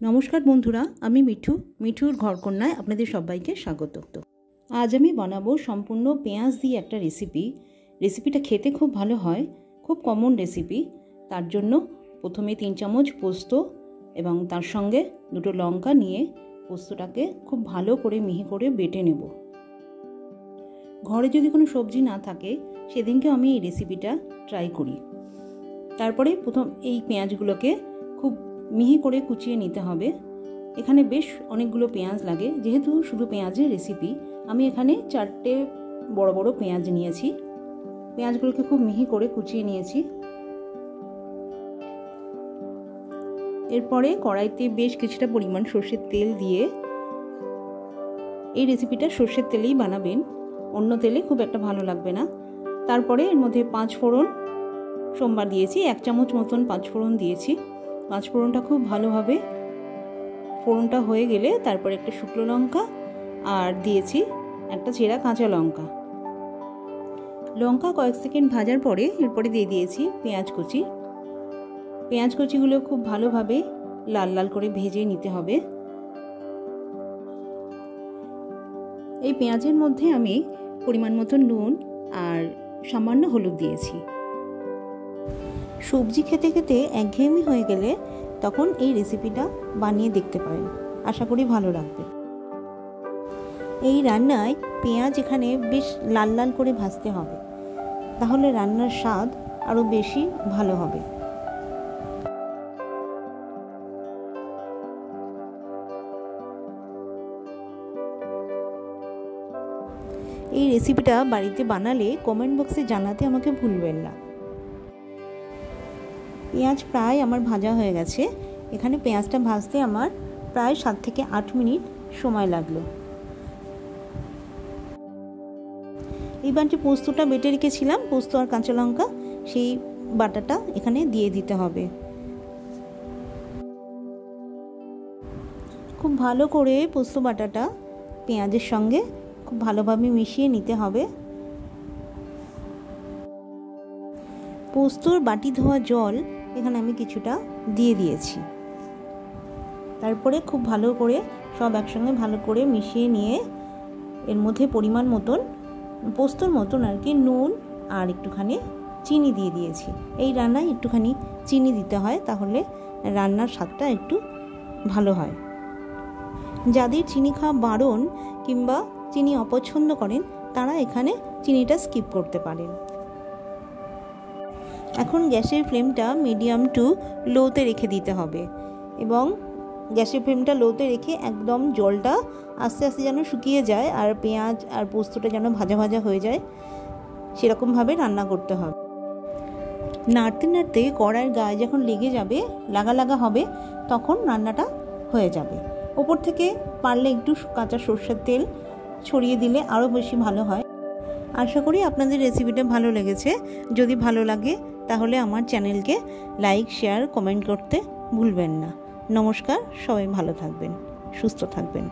नमस्कार बंधुरा आमी मिठू मिठुर घरकन्याय आपनादेर सबाइके स्वागत। आज आमी बानाबो सम्पूर्ण पेঁয়াজ दिए एक रेसिपि। रेसिपिटा खेते खूब भालो हय, खूब कमन रेसिपि। तार जोन्नो प्रथमे 3 चामच पोस्त एबं तार संगे दुटो लंका निये पोस्तटाके खूब भालो करे मिहि करे बेटे नेब। घरे जोदि कोनो सब्जी ना थाके सेदिनके आमी एई रेसिपिटा ट्राई करी। तारपरे प्रथम एई पेঁয়াজগুলোকে खूब मिहि करे कुचिए निते हबे। एखाने बेश अनेकगुलो पेঁয়াজ लागे, जेहेतु शुधु पेঁয়াজের रेसिपि आमी एखाने 4टे बड़ो बड़ो पेঁয়াজ निয়েছি। पेঁয়াজগুলোকে खूब मिहि करे कुचिए निয়েছি। एरपरे कड़ाइते बेश किछुटा परिमाण सर्षेर तेल दिए এই রেসিপিটা সরষের তেলেই বানাবেন, অন্য তেলে খুব একটা ভালো লাগবে না। তারপরে এর মধ্যে 5 ফোড়ন সোমবার দিয়েছি, 1 চামচ মতন 5 ফোড়ন দিয়েছি। 5 ফোড়নটা খুব ভালোভাবে ফোড়নটা হয়ে গেলে তারপরে একটা শুকনো লঙ্কা আর দিয়েছি একটা চেরা কাঁচা লঙ্কা। লঙ্কা কয়েক সেকেন্ড ভাজার পরে এরপরে দিয়ে দিয়েছি পেঁয়াজ কুচি। পেঁয়াজ কুচিগুলো খুব ভালোভাবে লাল লাল করে ভেজে নিতে হবে। এই পেঁয়াজের মধ্যে আমি পরিমাণ মতো নুন আর সামান্য হলুদ দিয়েছি। সবজি খেতে খেতে একঘেয়েমি হয়ে গেলে তখন এই রেসিপিটা বানিয়ে দেখতে পারেন, আশা করি ভালো লাগবে। এই রান্নায় পেঁয়াজ এখানে বেশ লাল লাল করে ভাজতে হবে, তাহলে রান্নার স্বাদ আরও বেশি ভালো হবে। এই রেসিপিটা বাড়িতে বানালে কমেন্ট বক্সে জানাতে আমাকে ভুলবেন না। পেঁয়াজ প্রায় আমার ভাজা হয়ে গেছে। এখানে পেঁয়াজটা ভাজতে আমার প্রায় 7 থেকে 8 মিনিট সময় লাগলো। এইবার যে পোস্তটা বেটে রেখেছিলাম, পোস্ত আর কাঁচা লঙ্কা, সেই বাটাটা এখানে দিয়ে দিতে হবে। খুব ভালো করে পোস্ত বাটাটা পেঁয়াজের সঙ্গে খুব ভালোভাবে মিশিয়ে নিতে হবে। পোস্তর বাটি ধোয়া জল এখানে আমি কিছুটা দিয়ে দিয়েছি। তারপরে খুব ভালো করে সব একসঙ্গে ভালো করে মিশিয়ে নিয়ে এর মধ্যে পরিমাণ মতন পোস্তর মতন আর কি নুন আর একটুখানি চিনি দিয়ে দিয়েছি। এই রান্নায় একটুখানি চিনি দিতে হয়, তাহলে রান্নার স্বাদটা একটু ভালো হয়। যাদের চিনি খাওয়া বারণ কিংবা চিনি অপছন্দ করেন তারা এখানে চিনিটা স্কিপ করতে পারেন। এখন গ্যাসের ফ্লেমটা মিডিয়াম টু লোতে রেখে দিতে হবে এবং গ্যাসের ফ্লেমটা লোতে রেখে একদম জলটা আস্তে আস্তে যেন শুকিয়ে যায় আর পেঁয়াজ আর পোস্তটা যেন ভাজা ভাজা হয়ে যায়, সেরকমভাবে রান্না করতে হবে। নাড়তে নাড়তে কড়াইয়ের গায়ে যখন লেগে যাবে, লাগা লাগা হবে, তখন রান্নাটা হয়ে যাবে। ওপর থেকে পারলে একটু কাঁচা সরষের তেল ছড়িয়ে দিলে আরও বেশি ভালো হয়। আশা করি আপনাদের রেসিপিটা ভালো লেগেছে। যদি ভালো লাগে তাহলে আমার চ্যানেলকে লাইক, শেয়ার, কমেন্ট করতে ভুলবেন না। নমস্কার, সবাই ভালো থাকবেন, সুস্থ থাকবেন।